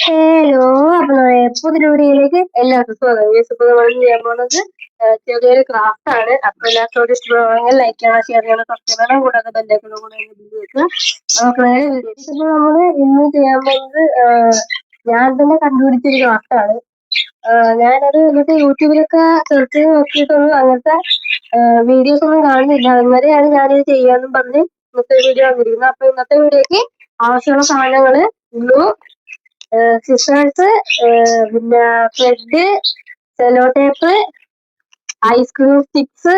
Hello, അപ്പൊ പുതിയ വീഡിയോയിലേക്ക് എല്ലാവർക്കും സ്വാഗതം. ഇപ്പൊ നമ്മൾ ചെയ്യാൻ പോകുന്നത് ചെറിയൊരു ക്രാഫ്റ്റ് ആണ്. അപ്പൊ എല്ലാവർക്കും ഇഷ്ടപ്പെടുവാണെങ്കിൽ ലൈക്ക് ചെയ്യണം, ഷെയർ ചെയ്യണം, സബ്സ്ക്രൈബ് ചെയ്യണം, കൂടാതെ ബെല്ലൈക്കൺ കൂടെ വെക്കുക. നമുക്ക് നേരെ വീഡിയോ. ഇപ്പൊ നമ്മള് ഇന്ന് ചെയ്യാൻ പോകുന്നത് ഞാൻ തന്നെ കണ്ടുപിടിച്ചൊരു ക്രാഫ്റ്റ് ആണ്. ഞാനത് എന്നിട്ട് യൂട്യൂബിലൊക്കെ സെർച്ച് ചെയ്ത് നോക്കിയിട്ടൊന്നും അങ്ങനത്തെ വീഡിയോസ് ഒന്നും കാണുന്നില്ല. അതുവരെയാണ് ഞാനിത് ചെയ്യാന്നും പറഞ്ഞ് ഇന്നത്തെ വീഡിയോ വന്നിരിക്കുന്നത്. അപ്പൊ ഇന്നത്തെ വീഡിയോക്ക് ആവശ്യമുള്ള സാധനങ്ങള് ഗ്ലൂ, സിസേഴ്സ്, പിന്നെ thread, cello tape, ice cream sticks,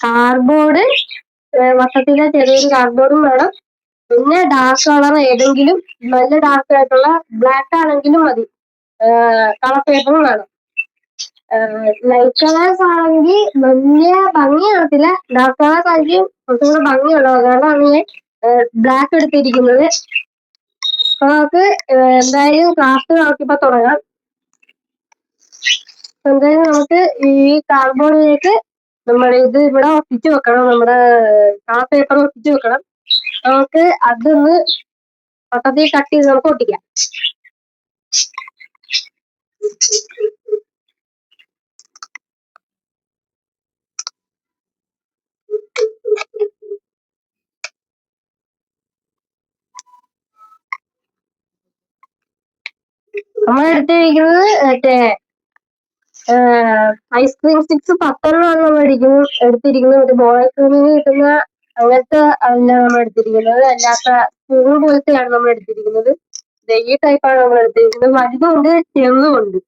cardboard, വട്ടത്തിലെ ചെറിയൊരു കാർഡ്ബോർഡും വേണം. പിന്നെ ഡാർക്ക് കളർ ഏതെങ്കിലും നല്ല ഡാർക്ക് ആയിട്ടുള്ള ബ്ലാക്ക് ആണെങ്കിലും മതി. കളർ പേപ്പറും വേണം. ലൈറ്റ് കളേഴ്സ് ആണെങ്കിൽ വലിയ ഭംഗി കാണത്തില്ല. ഡാർക്ക് കളേഴ്സ് ആയിരിക്കും കുറച്ചുകൂടെ ഭംഗിയുള്ളത്. അതുകൊണ്ടാണ് ഞാൻ ബ്ലാക്ക് എടുത്തിരിക്കുന്നത്. അപ്പൊ നമുക്ക് എന്തായാലും ക്രാഫ്റ്റ് നമുക്കിപ്പോ തുടങ്ങാം. എന്തായാലും നമുക്ക് ഈ കാർഡ്ബോർഡിലേക്ക് നമ്മുടെ ഇത് ഇവിടെ ഒട്ടിച്ചു വെക്കണം. നമ്മുടെ കളർ പേപ്പർ ഒട്ടിച്ചു വെക്കണം. നമുക്ക് അതൊന്ന് വട്ടത്തിൽ കട്ട് ചെയ്ത് നമുക്ക് ഒട്ടിക്കാം. നമ്മൾ എടുത്തിരിക്കുന്നത് മറ്റേ ഐസ്ക്രീം സ്റ്റിക്സ് 10 നമ്മൾ എടുത്തിരിക്കുന്നത്. ഒരു ബോൾ ഐസ്ക്രീമിന് കിട്ടുന്ന അങ്ങനത്തെ അല്ല നമ്മൾ എടുത്തിരിക്കുന്നത്. അല്ലാത്ത സ്പൂൺ പോലത്തെയാണ് നമ്മൾ എടുത്തിരിക്കുന്നത്. ഈ ടൈപ്പാണ് നമ്മൾ എടുത്തിരിക്കുന്നത്. വലുതുണ്ട്, ചെറുതുമുണ്ട്.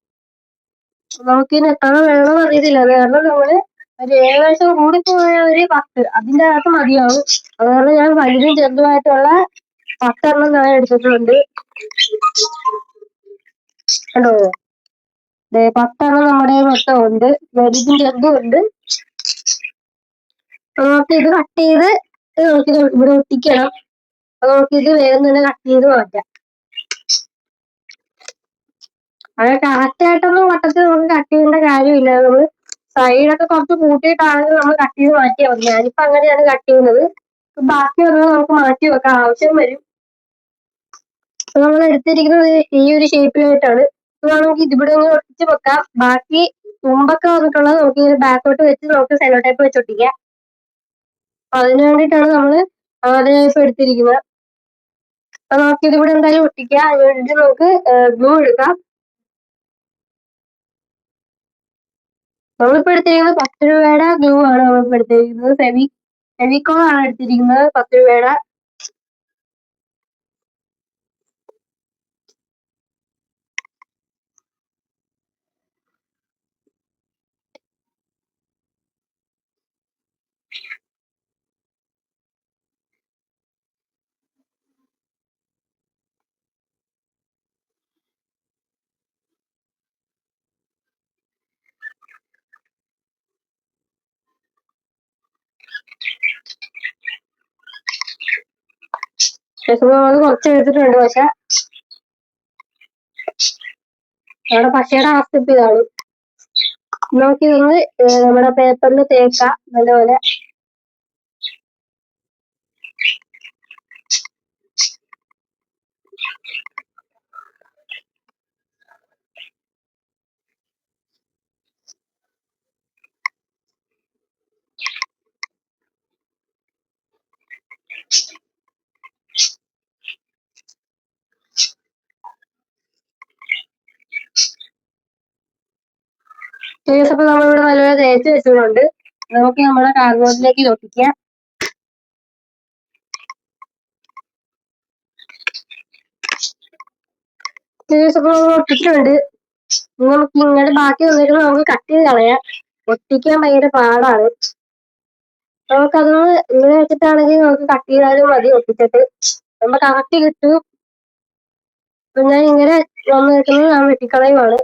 നമുക്കിനി എത്ര വേണമെന്ന് അറിയത്തില്ല. അത് കാരണം നമ്മള് ഒരു ഏകദേശം കൂടിപ്പോയ ഒരു 10 അതിന്റെ അകത്ത് മതിയാവും. അതുകൊണ്ട് ഞാൻ വലുതും ചെറുതുമായിട്ടുള്ള 10 ഞാൻ എടുത്തിട്ടുണ്ട്. കണ്ടോ, 10 നമ്മുടെ മൊത്തം ഉണ്ട്. വലുതും ചെറുതും ഉണ്ട്. നമുക്ക് ഇത് കട്ട് ചെയ്ത് നമുക്ക് ഇവിടെ ഒട്ടിക്കണം. അപ്പൊ നമുക്കിത് വേഗം തന്നെ കട്ട് ചെയ്ത് മാറ്റാം. അത് കറക്റ്റ് ആയിട്ടൊന്നും വട്ടത്തിൽ നമുക്ക് കട്ട് ചെയ്യേണ്ട കാര്യമില്ല. നമ്മള് സൈഡൊക്കെ കുറച്ച് കൂട്ടിയിട്ടാണെങ്കിൽ നമ്മൾ കട്ട് ചെയ്ത് മാറ്റിയാൽ മതി. ഞാനിപ്പോ അങ്ങനെയാണ് കട്ട് ചെയ്യുന്നത്. ബാക്കി വന്നത് നമുക്ക് മാറ്റി വെക്കാം, ആവശ്യം വരും. അപ്പൊ നമ്മൾ എടുത്തിരിക്കുന്നത് ഈ ഒരു ഷേപ്പിലായിട്ടാണ്. നമുക്ക് ഇതിവിടെ ഒട്ടിച്ച് വെക്കാം. ബാക്കി തുമ്പൊക്കെ വന്നിട്ടുള്ളത് നമുക്ക് ഇങ്ങനെ ബാക്കോട്ട് വെച്ച് നമുക്ക് സെലോ ടേപ്പ് വെച്ച് ഒട്ടിക്കാം. അപ്പൊ അതിന് വേണ്ടിയിട്ടാണ് നമ്മള് ആദ്യം ഇപ്പൊ എടുത്തിരിക്കുന്നത്. അപ്പൊ നമുക്ക് ഇതിവിടെ എന്തായാലും ഒട്ടിക്കാം. അതിന് വേണ്ടിയിട്ട് നമുക്ക് ഗ്ലൂ എടുക്കാം. നമ്മളിപ്പോ എടുത്തിരിക്കുന്നത് 10 രൂപയുടെ ഗ്ലൂ ആണ്. നമ്മളിപ്പോ എടുത്തിരിക്കുന്നത് ഫെവിക്കോൾ ആണ് എടുത്തിരിക്കുന്നത്, 10 രൂപയുടെ. നമ്മൾ കുറച്ച് എടുത്തിട്ടുണ്ട്. പക്ഷെ നമ്മുടെ പശയുടെ അവസ്ഥ ഇപ്പൊ ഇതാണ്. നമുക്കിതൊന്ന് നമ്മുടെ പേപ്പറിൽ തേക്കാം നല്ലപോലെ. അപ്പൊ നമ്മളിവിടെ നല്ലപോലെ തേച്ച് വെച്ചിട്ടുണ്ട്. നമുക്ക് നമ്മുടെ കാർഡ്ബോർഡിലേക്ക് ഇത് ഒട്ടിക്കാം. അപ്പൊ ഒട്ടിച്ചിട്ടുണ്ട്. നമുക്ക് ഇങ്ങനെ ബാക്കി വന്നിട്ട് നമുക്ക് കട്ട് ചെയ്ത് കളയാം. ഒട്ടിക്കാൻ ഭയങ്കര പാടാണ്. നമുക്കതൊന്ന് ഇങ്ങനെ വെച്ചിട്ടാണെങ്കിൽ നമുക്ക് കട്ട് ചെയ്താലും മതി. ഒട്ടിച്ചിട്ട് നമ്മൾ കറക്റ്റ് കിട്ടും. അപ്പൊ ഞാൻ ഇങ്ങനെ വന്ന് വെക്കുന്നത് ഞാൻ വെട്ടിക്കളയുമാണ്.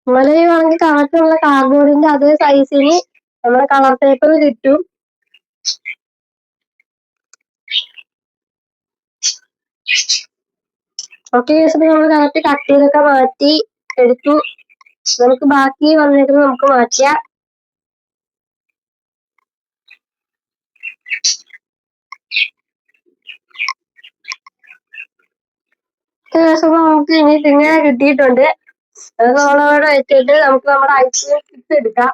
ഇങ്ങനെ കറക്റ്റുള്ള കാർഡ്ബോർഡിന്റെ അതേ സൈസിന് നമ്മുടെ കളർ പേപ്പർ കിട്ടും. ഓക്കെ, നമ്മൾ കറക്റ്റ് കട്ട് ചെയ്തൊക്കെ മാറ്റി എടുത്തു. നമുക്ക് ബാക്കി വന്നിരുന്ന് നമുക്ക് മാറ്റാം. നമുക്ക് ഇനി ഇങ്ങനെ കിട്ടിയിട്ടുണ്ട്. അത് നമ്മളവിടെ വെച്ചിട്ട് നമുക്ക് നമ്മുടെ ഐസ്ക്രീം സ്റ്റിക്സ് എടുക്കാം.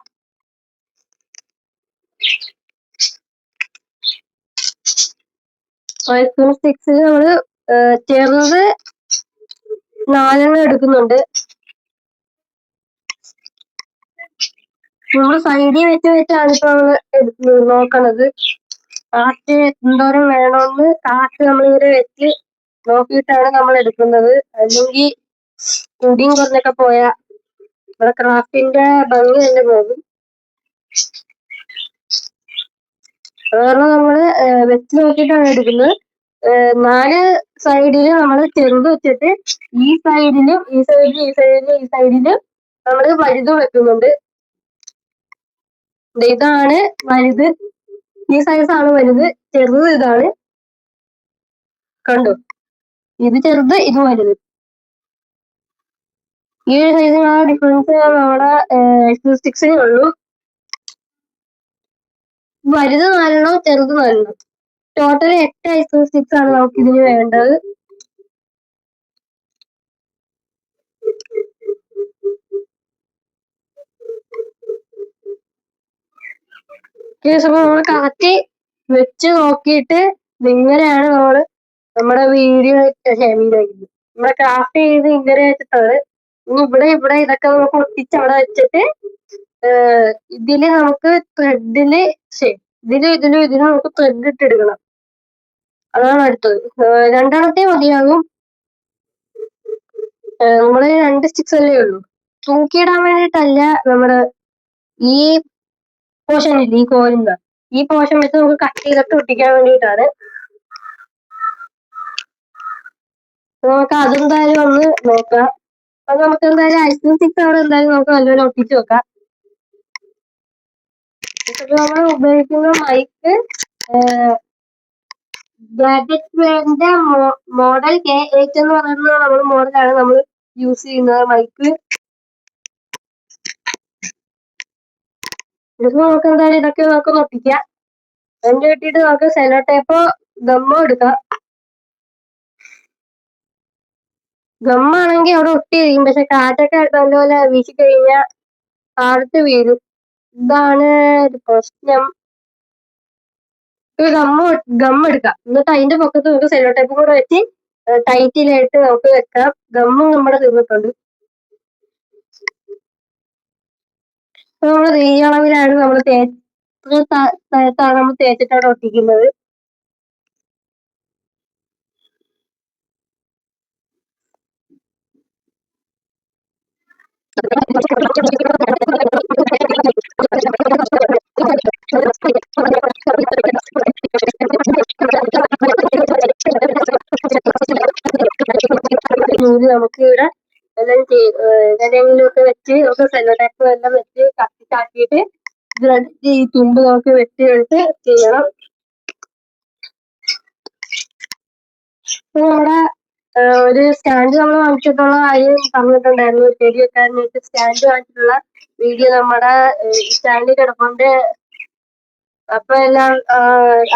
ഐസ്ക്രീം സ്റ്റിക്സ് നമ്മള് ചെറുത് 4 എടുക്കുന്നുണ്ട്. നമ്മൾ സൈഡിൽ വെച്ചാണ് ഇപ്പൊ നമ്മള് നോക്കണത്. കാറ്റ് എന്തോരം വേണമെന്ന് കാറ്റ് നമ്മളിവിടെ വെച്ച് നോക്കിയിട്ടാണ് നമ്മൾ എടുക്കുന്നത്. അല്ലെങ്കിൽ കുടിയും കുറഞ്ഞൊക്കെ പോയാ നമ്മുടെ ക്രാഫ്റ്റിന്റെ ഭംഗി തന്നെ പോകും. കാരണം നമ്മള് വെച്ച് നോക്കിയിട്ടാണ് എടുക്കുന്നത്. 4 സൈഡില് നമ്മള് ചെറുത് വെച്ചിട്ട് ഈ സൈഡിലും നമ്മള് വലുത് വെക്കുന്നുണ്ട്. ഇതാണ് വലുത്. ഈ സൈസാണ് വലുത്. ചെറുത് ഇതാണ്. കണ്ടോ? ഇത് ചെറുത്, ഇത് വലുത്. ഈ സൈസിനുള്ള ഡിഫറൻസ് നമ്മുടെ സ്റ്റിക്സിനേ ഉള്ളൂ. വലുത് 4 ചെറുത് 4. ടോട്ടൽ 8 ഐസ്ക്രീം സ്റ്റിക്സ് ആണ് നമുക്ക് ഇതിന് വേണ്ടത്. നമ്മൾ കാറ്റ് വെച്ച് നോക്കിയിട്ട് ഇങ്ങനെയാണ് നമ്മുടെ വീഡിയോ നമ്മുടെ ക്രാഫ്റ്റ് ചെയ്ത് ഇങ്ങനെ വെച്ചിട്ടാണ്. ഇവിടെ ഇതൊക്കെ നമുക്ക് ഒട്ടിച്ച് അവിടെ വെച്ചിട്ട് ഇതില് നമുക്ക് ത്രെഡില് ഇതിലും നമുക്ക് ത്രെഡ് ഇട്ടെടുക്കണം. അതാണ് അടുത്തത്. 2 മതിയാകും. നമ്മള് 2 സ്റ്റിക്സ് അല്ലേ ഉള്ളൂ. തൂക്കിയിടാൻ വേണ്ടിയിട്ടല്ല, നമ്മുടെ ഈ പോർഷൻ ഇല്ല, ഈ കോലിന്റെ ഈ പോർഷൻ വെച്ച് നമുക്ക് കട്ട് ചെയ്തിട്ട് ഒട്ടിക്കാൻ വേണ്ടിയിട്ടാണ്. നമുക്ക് അതെന്തായാലും ഒന്ന് നോക്കാം. അത് നമുക്ക് എന്തായാലും ഐസ്ക്രീം സ്റ്റിക്സ് അവിടെ എന്തായാലും നമുക്ക് നല്ലപോലെ ഒട്ടിച്ച് വെക്കാം. നമ്മൾ ഉപയോഗിക്കുന്ന മൈക്ക് ഗാഡ്ജറ്റ്സിന്റെ മോഡൽ K8 എന്ന് പറയുന്ന നമ്മുടെ മോഡലാണ് നമ്മൾ യൂസ് ചെയ്യുന്നത് മൈക്ക്. നമുക്ക് എന്തായാലും ഇതൊക്കെ നമുക്ക് ഒട്ടിക്കാം. അതിന്റെ കിട്ടിയിട്ട് നമുക്ക് സെലോ ടേപ്പോ ഗമ്മോ എടുക്കാം. ഗമ്മാണെങ്കിൽ അവിടെ ഒട്ടിയിരിക്കും, പക്ഷെ കാറ്റൊക്കെ നല്ലപോലെ വീശിക്കഴിഞ്ഞാൽ താഴത്ത് വീഴും. ഇതാണ് ഒരു പ്രശ്നം. ഗമ്മ എടുക്കാം. എന്നിട്ട് അതിന്റെ പൊക്കത്ത് നമുക്ക് സെലോ ടേപ്പ് കൂടെ വെച്ച് ടൈറ്റിലായിട്ട് നമുക്ക് വെക്കാം. ഗമ്മും നമ്മുടെ തീർന്നിട്ടുണ്ട്. നമ്മൾ ഈ അളവിലാണ് നമ്മൾ സ്ഥലത്താണ് നമ്മൾ തേച്ചിട്ട് അവിടെ ഒട്ടിക്കുന്നത്. നമുക്ക് ഇവിടെ എങ്ങനെയെങ്കിലുമൊക്കെ വെച്ച് നമുക്ക് സെല്ലോ ടേപ്പ് എല്ലാം വെച്ച് കത്തിച്ചാക്കിയിട്ട് ഈ തുമ്പ് നമുക്ക് വെട്ടിയെടുത്ത് ചെയ്യണം. നമ്മുടെ ഒരു സ്റ്റാൻഡ് നമ്മൾ വാങ്ങിച്ചിട്ടുള്ള കാര്യം പറഞ്ഞിട്ടുണ്ടായിരുന്നു. ചെടി വെക്കാൻ സ്റ്റാൻഡ് വാങ്ങിച്ചിട്ടുള്ള വീഡിയോ നമ്മുടെ സ്റ്റാൻഡിൽ കിടപ്പുണ്ട്. അപ്പൊ എല്ലാം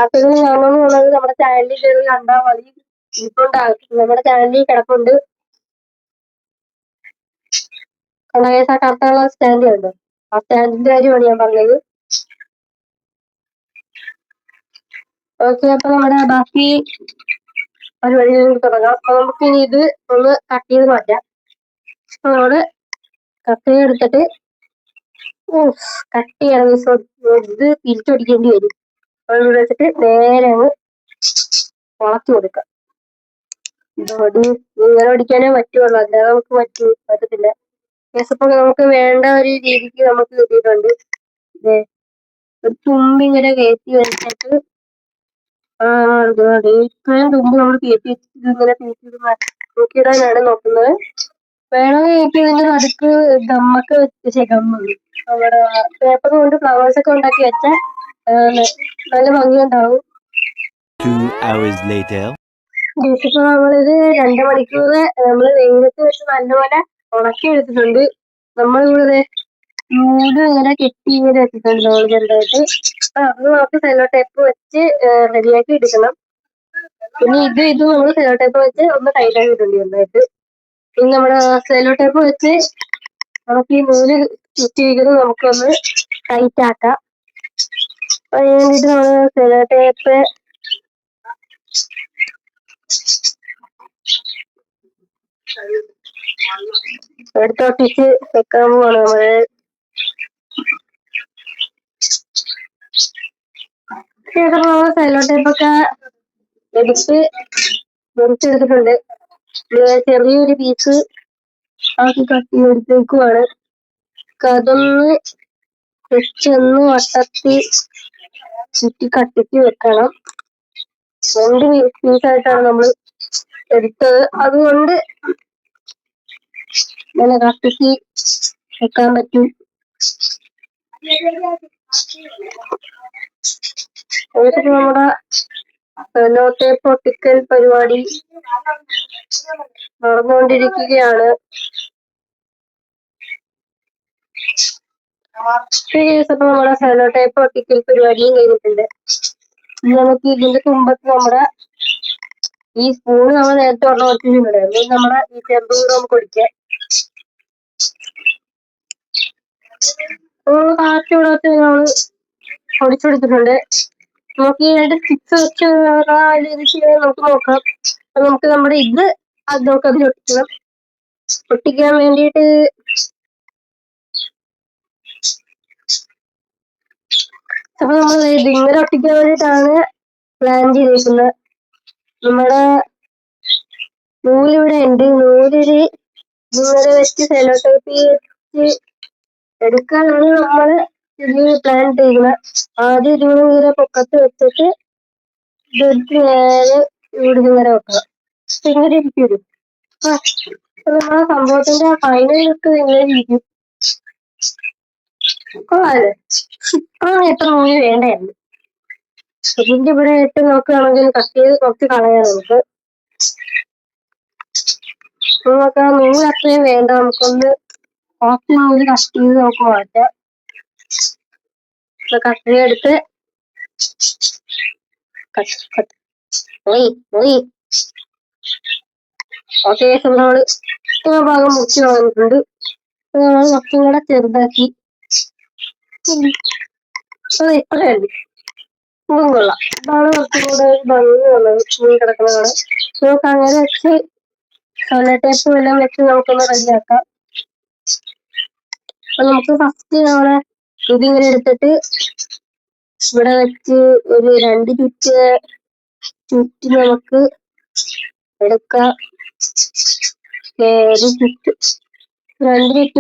അസുഖം കാണണമെന്നുള്ളത് നമ്മുടെ ചാനലിൽ കയറി കണ്ടാൽ മതി. ഇരിപ്പുണ്ടാകും, നമ്മുടെ ചാനലിൽ കിടപ്പുണ്ട്. കറുത്തുള്ള സ്റ്റാൻഡ് ഉണ്ട്. ആ സ്റ്റാൻഡിന്റെ കാര്യമാണ് ഞാൻ പറഞ്ഞത്. ഓക്കെ, അപ്പൊ നമ്മുടെ ബാക്കി പരിപാടികൾ തുടങ്ങാം. അപ്പൊ നമുക്ക് ഇനി ഇത് ഒന്ന് കട്ട് ചെയ്ത് മാറ്റാം. നമ്മള് കട്ട് ചെയ്തെടുത്തിട്ട് കട്ട് ചെയ്യണം. ഇത് തിരിച്ചൊടിക്കേണ്ടി വരും. അത് വെച്ചിട്ട് നേരെ അങ്ങ് വളച്ചു കൊടുക്കാം. ഇങ്ങനെ ഒടിക്കാനേ പറ്റുള്ളൂ, അല്ലാതെ നമുക്ക് പറ്റത്തില്ല. ഇപ്പൊ നമുക്ക് വേണ്ട ഒരു രീതിക്ക് നമുക്ക് കിട്ടിയിട്ടുണ്ട്. ഒരു തുമ്പ് ഇങ്ങനെ കയറ്റി വെച്ചിട്ട് ഇത്രയും തുമ്പ് നമ്മൾ കയറ്റി വെച്ചിട്ട് ഇങ്ങനെ തൂക്കിയിടാനാണ് നോക്കുന്നത്. വേണമെങ്കിൽ എനിക്ക് ഇതിന്റെ നടുക്ക് ഗമ്മൊക്കെ വെച്ച് നമ്മുടെ പേപ്പർ കൊണ്ട് ഫ്ലവേഴ്സ് ഒക്കെ ഉണ്ടാക്കി വെച്ചാൽ നല്ല ഭംഗിയുണ്ടാവും. ഇപ്പൊ നമ്മളിത് 2 മണിക്കൂർ നമ്മള് വെയിലത്ത് വെച്ച് നല്ലപോലെ ഉണക്കി എടുത്തിട്ടുണ്ട്. നമ്മളിവിടെ നൂല് ഇങ്ങനെ കെട്ടി ഇങ്ങനെ വെച്ചിട്ടുണ്ട് നമ്മൾ ചെറുതായിട്ട്. അത് നമുക്ക് സെല്ലോ ടേപ്പ് വെച്ച് റെഡിയാക്കി എടുക്കണം. പിന്നെ ഇത് നമ്മൾ സെല്ലോ ടേപ്പ് വെച്ച് ഒന്ന് ടൈറ്റ് ആക്കിയിട്ടുണ്ട് ചെറുതായിട്ട്. പിന്നെ നമ്മുടെ സെല്ലോ ടേപ്പ് വെച്ച് നമുക്ക് ഈ നൂല് ചുറ്റിയിരിക്കുന്നത് നമുക്കൊന്ന് ടൈറ്റ് ആക്കാം. അതിന് വേണ്ടിയിട്ട് നമ്മൾ സെല്ലോ ടേപ്പ് എടുത്തൊട്ടിച്ച് വെക്കാൻ പോവാണ് നമ്മള്. ശേഷം നമ്മൾ സെല്ലോ ടേപ്പൊക്കെ എടുത്ത് മുറിച്ചെടുത്തിട്ടുണ്ട്. ചെറിയൊരു പീസ് ആക്കി കട്ട് ചെയ്തെടുത്തേക്കുവാണ്. അതൊന്ന് വെച്ചൊന്ന് വട്ടത്തി ചുറ്റി കട്ടിക്ക് വെക്കണം. 2 പീസായിട്ടാണ് നമ്മൾ എടുത്തത്. അതുകൊണ്ട് ഇങ്ങനെ കട്ടിക്ക് വെക്കാൻ പറ്റും. നമ്മുടെ സെല്ലോ ടേപ്പ് ഒട്ടിക്കൽ പരിപാടി നടന്നുകൊണ്ടിരിക്കുകയാണ്. അപ്പൊ നമ്മുടെ സെല്ലോ ടേപ്പ് ഒട്ടിക്കൽ പരിപാടിയും കഴിഞ്ഞിട്ടുണ്ട്. നമുക്ക് ഇതിന്റെ തുമ്പത്ത് നമ്മുടെ ഈ സ്പൂണ് നമ്മൾ നേരത്തെ ഒരെണ്ണം ഒട്ടിച്ചിട്ടുണ്ട്. നമ്മുടെ ഈ ചെമ്പ് കൂടെ നമുക്ക് ഒടിക്കാം. കാറ്റ് ഇവിടെ വെച്ച് നമ്മള് ഒടിച്ചെടുത്തിട്ടുണ്ട്. നമുക്ക് ഈ 2 സ്റ്റിക്സ് വെച്ച് നമുക്ക് നോക്കാം. നമുക്ക് നമ്മുടെ നമുക്ക് അതിൽ ഒട്ടിക്കണം. ഒട്ടിക്കാൻ വേണ്ടിയിട്ട് അപ്പൊ നമ്മൾ ഇങ്ങനെ ഒട്ടിക്കാൻ വേണ്ടിയിട്ടാണ് പ്ലാൻ ചെയ്തിരിക്കുന്നത്. നമ്മുടെ നൂലിവിടെ ഉണ്ട്. നൂലില് ഇങ്ങനെ വെച്ച് സെല്ലോ ടേപ്പ് വെച്ച് എടുക്കാനാണ് നമ്മള് ഇതിന് പ്ലാൻ ചെയ്യുന്നത്. ആദ്യം ഇതിങ്ങനെ പൊക്കത്ത് വെച്ചിട്ട് ഇതെടുത്ത് നേരെ ഇവിടെ ഇങ്ങനെ വെക്കണം. ഇങ്ങനെ ഇരിക്കും. നമ്മളെ സംഭവത്തിന്റെ ഫൈനൽ ലുക്ക് ഇങ്ങനെ ഇരിക്കും. കൊള്ളാല്ലേ? എത്ര നൂല് വേണ്ടായിരുന്നു. ഇതിന്റെ ഇവിടെ ഇട്ട് നോക്കുകയാണെങ്കിൽ കട്ട് ചെയ്ത് കുറച്ച് കളയാം നമുക്ക്. നമുക്ക് ആ നൂല് അത്രയും വേണ്ട. നമുക്കൊന്ന് കുറച്ച് നൂല് കട്ട് ചെയ്ത് നമുക്ക് മാറ്റാം. കട്ട് എടുത്ത് ഓക്കെ. നമ്മള് ഭാഗം മുറിച്ച് കളഞ്ഞിട്ടുണ്ട്. നമ്മൾ കുറച്ചും കൂടെ ചെറുതാക്കി ഇത്രയുണ്ട്. ഇതും കൊള്ളാം. ഇതാണ് കുറച്ചും കൂടെ ഭംഗിയുള്ളത്. കിടക്കുന്നതാണ്. നമുക്ക് അങ്ങനെ വെച്ച് സെല്ലോ ടേപ്പ് എല്ലാം വെച്ച് നമുക്കൊന്ന് റെഡിയാക്കാം. അപ്പൊ നമുക്ക് ഫസ്റ്റ് നമ്മളെ ഇതിങ്ങനെ എടുത്തിട്ട് ഇവിടെ വെച്ച് ഒരു 2 ചുറ്റി നമുക്ക് എടുക്കാം. 2 ചുറ്റ്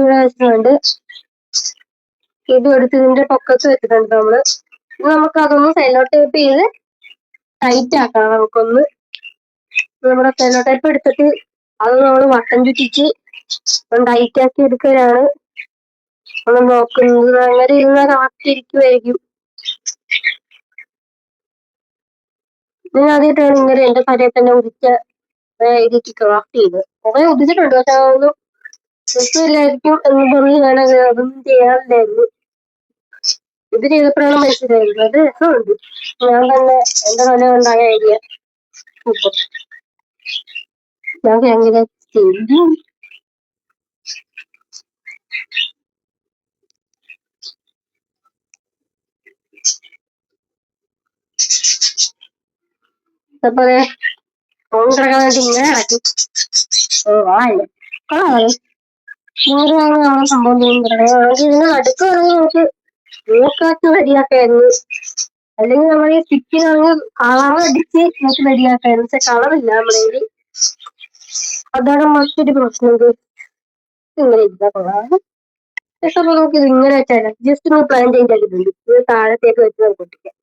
ഇവിടെ വെച്ചിട്ടുണ്ട്. ഇത് എടുത്തതിന്റെ പൊക്കത്ത് വെച്ചിട്ടുണ്ട് നമ്മള്. നമുക്ക് അതൊന്ന് സെല്ലോ ടേപ്പ് ചെയ്ത് ടൈറ്റ് ആക്കാം. നമുക്കൊന്ന് നമ്മുടെ സെല്ലോ ടേപ്പ് എടുത്തിട്ട് അത് നമ്മൾ വട്ടം ചുറ്റിച്ച് ടൈറ്റ് ആക്കി എടുക്കാനാണ് നമ്മൾ നോക്കുന്നത്. അങ്ങനെ ഇരുന്ന കാത്തിരിക്കുമായിരിക്കും. ഞാൻ ആദ്യമായിട്ടാണ് ഇങ്ങനെ എന്റെ തലയിൽ തന്നെ ഇതിക്ക് ക്രാഫ്റ്റ് ചെയ്ത്. കുറെ ഉദ്ദേശിച്ചിട്ടുണ്ട്. പക്ഷെ അതൊന്നും രസമില്ലായിരിക്കും എന്ന് പറഞ്ഞ് ഞാൻ അതൊന്നും ചെയ്യാറില്ലായിരുന്നു. ഇത് ചെയ്തപ്പോഴാണ് മനസ്സിലായത് അത് രസമുണ്ട്. ഞാൻ തന്നെ എന്റെ തല കൊണ്ടായ ഐഡിയ സൂപ്പർ. ഞാൻ അങ്ങനെ ചെയ്തു. അതുപോലെ ഫോൺ കിടക്കാൻ വേണ്ടി ഇങ്ങനെ ഇറക്കി. ഇങ്ങനെയാണ് നമ്മളെ സംഭവം ചെയ്യുന്നത്. ഇതിന് അടുത്ത് പറഞ്ഞ് നമുക്ക് മൂക്കാറ്റ് റെഡിയാക്കായിരുന്നു. അല്ലെങ്കിൽ നമ്മൾ ഈ സ്റ്റിക്കിനാണ് കളർ അടിച്ച് നമുക്ക് റെഡിയാക്കായിരുന്നു. പക്ഷെ കളറില്ല നമ്മുടെ കയ്യിൽ. അതാണ് മറ്റൊരു പ്രശ്നം. ഇങ്ങനെ ഇല്ല കൊള്ളാം. പക്ഷെ അപ്പൊ നമുക്ക് ഇത് ഇങ്ങനെ വെച്ചാൽ ജസ്റ്റ് ഒന്ന് പ്ലാൻ ചെയ്തിട്ടുണ്ട്. ഇത് താഴത്തേക്ക് വെച്ച് നമുക്ക് ഒട്ടിക്കാം.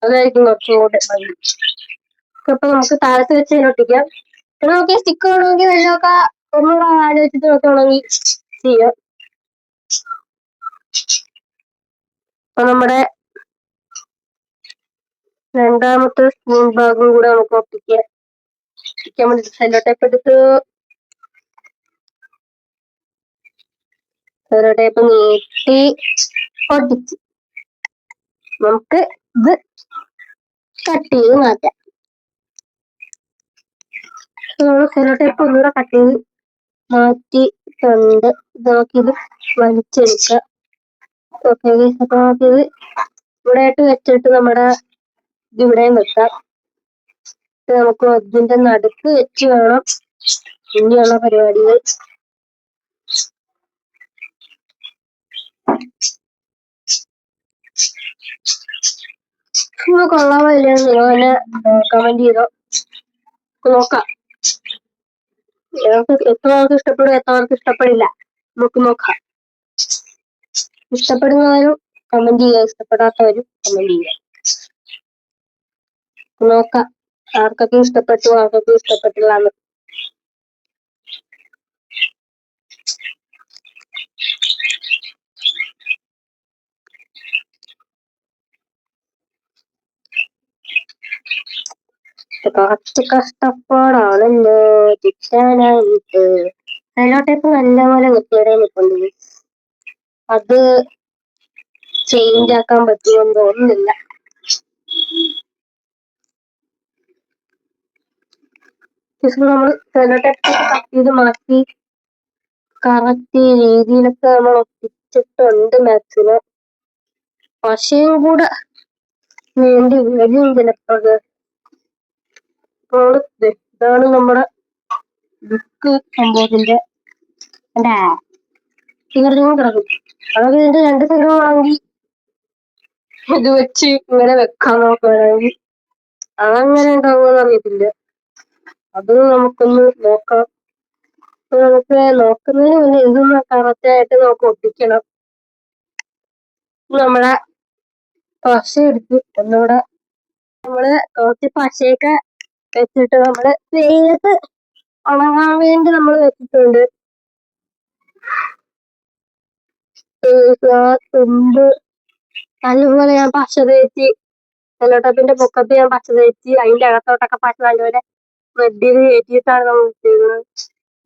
അതായിരിക്കും കുറച്ചും കൂടെ ഭംഗി. അപ്പൊ നമുക്ക് താഴത്ത് വെച്ച് തന്നെ ഒട്ടിക്കാം. പിന്നെ നമുക്ക് സ്റ്റിക്ക് വേണമെങ്കിൽ വെള്ളമൊക്കെ ഒന്നുകൂടെ ആലോചിച്ചിട്ട് നോക്കുകയാണെങ്കിൽ ചെയ്യാം. അപ്പൊ നമ്മുടെ രണ്ടാമത്തെ സ്പൂൺ ഭാഗം കൂടെ നമുക്ക് ഒട്ടിക്കാൻ വേണ്ടിട്ട് സെല്ലോ ടേപ്പ് എടുത്ത് സെലോ ടേപ്പ് നീട്ടി ഒട്ടിച്ച് നമുക്ക് ഇത് കട്ട് ചെയ്ത് മാറ്റാം. സെലോ ടേപ്പ് ഒന്നുകൂടെ കട്ട് ചെയ്ത് മാറ്റിയിട്ടുണ്ട്. നമുക്കിത് വലിച്ചെടുക്കാം. ഓക്കെ, അപ്പൊ നമുക്കിത് ഇവിടെ ആയിട്ട് വെച്ചിട്ട് നമ്മുടെ ഇവിടെയും വെക്കാം. നമുക്ക് ഇതിന്റെ നടുക്ക് വെച്ച് വേണം ഇനിയുള്ള പരിപാടികൾ. കൊള്ളാമോ ഇല്ലയോ നിങ്ങൾ തന്നെ കമന്റ് ചെയ്തോ, നോക്കാം. എത്ര ആൾക്ക് ഇഷ്ടപ്പെടും, എത്ര ആൾക്ക് ഇഷ്ടപ്പെടില്ല, നമുക്ക് നോക്കാം. ഇഷ്ടപ്പെടുന്നവരും കമന്റ് ചെയ്യുക, ഇഷ്ടപ്പെടാത്തവരും കമന്റ് ചെയ്യുക. നോക്കാം ആർക്കൊക്കെ ഇഷ്ടപ്പെട്ടു, ആർക്കൊക്കെ ഇഷ്ടപ്പെട്ടില്ല. കുറച്ച് കഷ്ടപ്പാടാണല്ലോ കിട്ടാനായിട്ട്. സെലോ ടേപ്പ് നല്ലപോലെ വൃത്തിയോടെ നിൽക്കുന്നുണ്ട്. അത് ചേഞ്ച് ആക്കാൻ പറ്റുമെന്ന് തോന്നുന്നില്ല. നമ്മൾ സെലോ ടേപ്പ് കട്ട് ചെയ്ത് മാറ്റി കറക്റ്റ് രീതിയിലൊക്കെ നമ്മൾ ഒട്ടിച്ചിട്ടുണ്ട്. മാക്സിമം പശയും കൂടെ വേണ്ടി വരും ചിലപ്പോൾ. ഇതാണ് നമ്മുടെ ബുക്ക് സംഭവത്തിന്റെ തീർന്നും കിടക്കും. അതൊക്കെ ഇതിന്റെ 2 സൈഡും ആണെങ്കിൽ ഇത് വെച്ച് ഇങ്ങനെ വെക്കാൻ നോക്കുകയാണെങ്കിൽ അതങ്ങനെ ഉണ്ടാവുമെന്ന് അറിയത്തില്ല. അത് നമുക്കൊന്ന് നോക്കാം. നമുക്ക് നോക്കുന്നതിന് മുന്നേ ഇതൊന്ന് കറക്റ്റ് ആയിട്ട് നമുക്ക് ഒട്ടിക്കണം. നമ്മളെ പശ എടുത്ത് ഒന്നുകൂടെ നമ്മള് കുറച്ച് പശയൊക്കെ വെച്ചിട്ട് നമ്മള് വെയിലത്ത് ഉണങ്ങാൻ വേണ്ടി നമ്മൾ വെച്ചിട്ടുണ്ട്. തുമ്പ് നല്ലപോലെ ഞാൻ പശ തേച്ച്, സെലോ ടേപ്പിന്റെ പൊക്കത്ത് ഞാൻ പശ തേച്ച് അതിന്റെ അകത്തോട്ടൊക്കെ പശ നല്ലപോലെ സ്പ്രെഡ് ചെയ്ത് കയറ്റിയിട്ടാണ് നമ്മൾ ചെയ്യുന്നത്.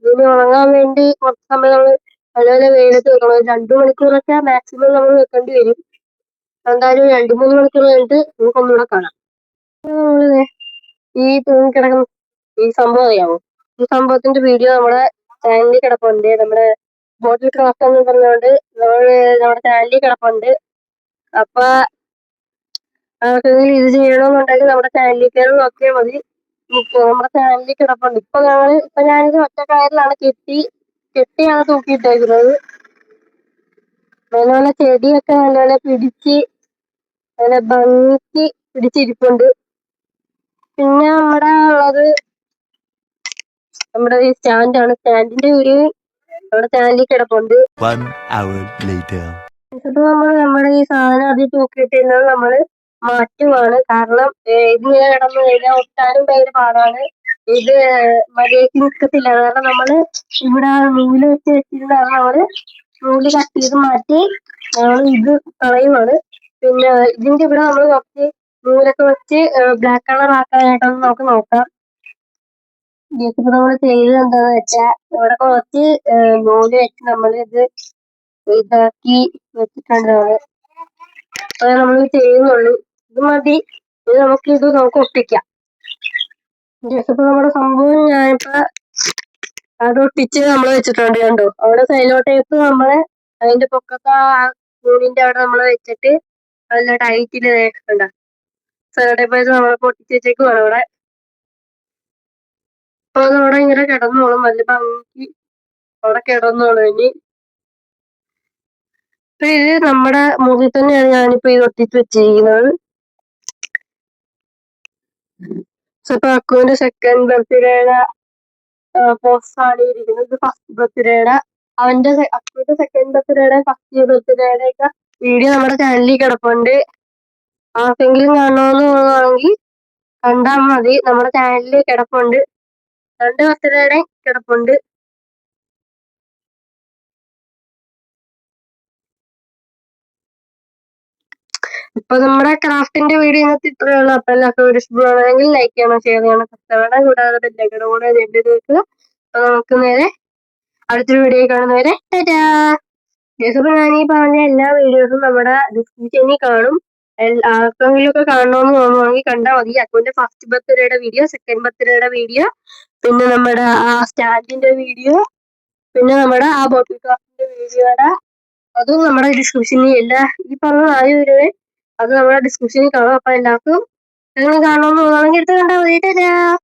ഇതിന് ഉണങ്ങാൻ വേണ്ടി കുറച്ച് സമയം നമ്മൾ നല്ലപോലെ വെയിലത്ത് വെക്കണം. 2 മണിക്കൂറൊക്കെ മാക്സിമം നമ്മൾ വെക്കേണ്ടി വരും. എന്തായാലും 2-3 മണിക്കൂർ കഴിഞ്ഞിട്ട് നമുക്ക് ഒന്നുകൂടെ കാണാം. ഈ തൂങ്ങിക്കിടക്കുന്ന ഈ സംഭവം അറിയാമോ? ഈ സംഭവത്തിന്റെ വീഡിയോ നമ്മുടെ ചാനലിൽ കിടപ്പുണ്ട്. നമ്മുടെ ബോട്ടിൽ ക്രാഫ്റ്റ് എന്ന് പറഞ്ഞുകൊണ്ട് നമ്മുടെ ചാനലിൽ കിടപ്പുണ്ട്. അപ്പൊ ഇത് ചെയ്യണമെന്നുണ്ടെങ്കിൽ നമ്മുടെ ചാനലിൽ കയറി നോക്കിയാൽ മതി. നമ്മുടെ ചാനലിൽ കിടപ്പുണ്ട്. ഇപ്പൊ ഞാനിത് ഒറ്റ കയറിലാണ് കെട്ടിയാണ് തൂക്കിയിട്ടേക്കുന്നത്. നല്ലപോലെ ചെടിയൊക്കെ നല്ലപോലെ പിടിച്ച് നല്ല ഭംഗിക്ക് പിടിച്ചിരിപ്പുണ്ട്. പിന്നെ ഉള്ളത് നമ്മുടെ ഈ സ്റ്റാൻഡാണ്. സ്റ്റാൻഡിന്റെ വീഡിയോ നമ്മുടെ ചാനലിൽ കിടപ്പുണ്ട്. ഇപ്പൊ നമ്മുടെ ഈ സാധനം അതിൽ തൂക്കിയിട്ടിരുന്നത് നമ്മള് മാറ്റുവാണ്. കാരണം ഇതിങ്ങനെ കിടന്നു കഴിഞ്ഞാൽ ഒട്ടാനും ഭയങ്കര പാടാണ്. ഇത് മര്യാദക്ക് നിൽക്കത്തില്ല. കാരണം നമ്മള് ഇവിടെ നൂല് വെച്ചിരുന്നതാണ്. നമ്മള് നൂല് കട്ട് ചെയ്ത് മാറ്റി നമ്മൾ ഇത് കളയുവാണ്. പിന്നെ ഇതിന്റെ ഇവിടെ നമ്മൾ കുറച്ച് നൂലൊക്കെ വെച്ച് ബ്ലാക്ക് കളർ ആക്കാനായിട്ടൊന്ന് നമുക്ക് നോക്കാം. ഇപ്പൊ നമ്മൾ ചെയ്തത് എന്താന്ന് വെച്ചാൽ ഇവിടെ കുറച്ച് നൂല് വെച്ച് നമ്മൾ ഇത് ഇതാക്കി വെച്ചിട്ടുണ്ട്. അത് നമ്മൾ ചെയ്യുന്നുള്ളൂ. ഇത് മതി. ഇത് നമുക്ക് ഒട്ടിക്കാം. ഇപ്പൊ നമ്മുടെ സംഭവം ഞാനിപ്പോ അത് ഒട്ടിച്ച് നമ്മൾ വെച്ചിട്ടുണ്ട്. കണ്ടോ, അവിടെ സെലോ ടേപ്പ് നമ്മള് അതിന്റെ പൊക്കത്ത് നൂലിന്റെ അവിടെ നമ്മൾ വെച്ചിട്ട് നല്ല ടൈറ്റില് കണ്ട സെലോ ടേപ്പ് ആയിട്ട് നമ്മൾ ഒട്ടിച്ച് വെച്ചേക്കുവാണ് അവിടെ. അപ്പൊ അതവിടെ ഇങ്ങനെ കിടന്നോളും. നല്ല ഭംഗി അവിടെ കിടന്നോളും. ഇനി ഇത് നമ്മുടെ മുറി തന്നെയാണ് ഞാനിപ്പോ ഇത് ഒട്ടിച്ച് വെച്ചിരിക്കുന്നത്. ഇപ്പൊ അക്കുവിന്റെ സെക്കൻഡ് ബർത്ത്ഡേയുടെ പോസ്റ്റാണ് ഇരിക്കുന്നത്. ഇത് ഫസ്റ്റ് ബർത്ത്ഡേയുടെ അക്കുവിന്റെ സെക്കൻഡ് ബർത്ത്ഡേയുടെ ഫസ്റ്റ് ബർത്ത്ഡേയുടെ ഒക്കെ വീഡിയോ നമ്മുടെ ചാനലിൽ കിടപ്പുണ്ട്. ആർക്കെങ്കിലും കാണണമെന്ന് തോന്നുവാണെങ്കിൽ കണ്ടാൽ മതി. നമ്മുടെ ചാനലിൽ കിടപ്പുണ്ട്. 2 ബർത്ത്ഡേയുടെ കിടപ്പുണ്ട്. ഇപ്പൊ നമ്മുടെ ക്രാഫ്റ്റിന്റെ വീഡിയോ ഇന്നത്തെ ഇത്രയേ ഉള്ളൂ. അപ്പൊ എല്ലാവർക്കും ഇഷ്ടപ്പെടുകയാണെങ്കിൽ ലൈക്ക് ചെയ്യണം, ഷെയർ ചെയ്യണം, സബ്സ്ക്രൈബ് ചെയ്യണം. കൂടാതെ ബെല്ലൈക്കൺ കൂടെ എനേബിൾ ചെയ്ത് വെക്കുക. അപ്പൊ നമുക്ക് നേരെ അടുത്തൊരു വീഡിയോ കാണുന്നവരെ ടാറ്റാ. അപ്പൊ ഞാൻ ഈ പറഞ്ഞ എല്ലാ വീഡിയോസും നമ്മുടെ ഡിസ്ക്രിപ്ഷനിൽ കാണും. ആർക്കെങ്കിലും ഒക്കെ കാണണമെന്ന് തോന്നുവാണെങ്കിൽ കണ്ടാൽ മതി. അക്കുവിന്റെ ഫസ്റ്റ് ബർത്ത്ഡേയുടെ വീഡിയോ, സെക്കൻഡ് ബർത്ത്ഡേയുടെ വീഡിയോ, പിന്നെ നമ്മുടെ ആ സ്റ്റാൻഡിന്റെ വീഡിയോ, പിന്നെ നമ്മുടെ ആ ബോട്ടിൽ ക്രാഫ്റ്റിന്റെ വീഡിയോയുടെ അതും നമ്മുടെ ഡിസ്ക്രിപ്ഷനിൽ ഈ പറഞ്ഞ 4 വീഡിയോ അത് നമ്മുടെ ഡിസ്ക്രിപ്ഷനിൽ കാണും. അപ്പൊ എല്ലാവർക്കും അങ്ങനെ കാണണമെന്ന് തോന്നുവാണെങ്കിൽ എടുത്ത് കണ്ടാൽ മതി.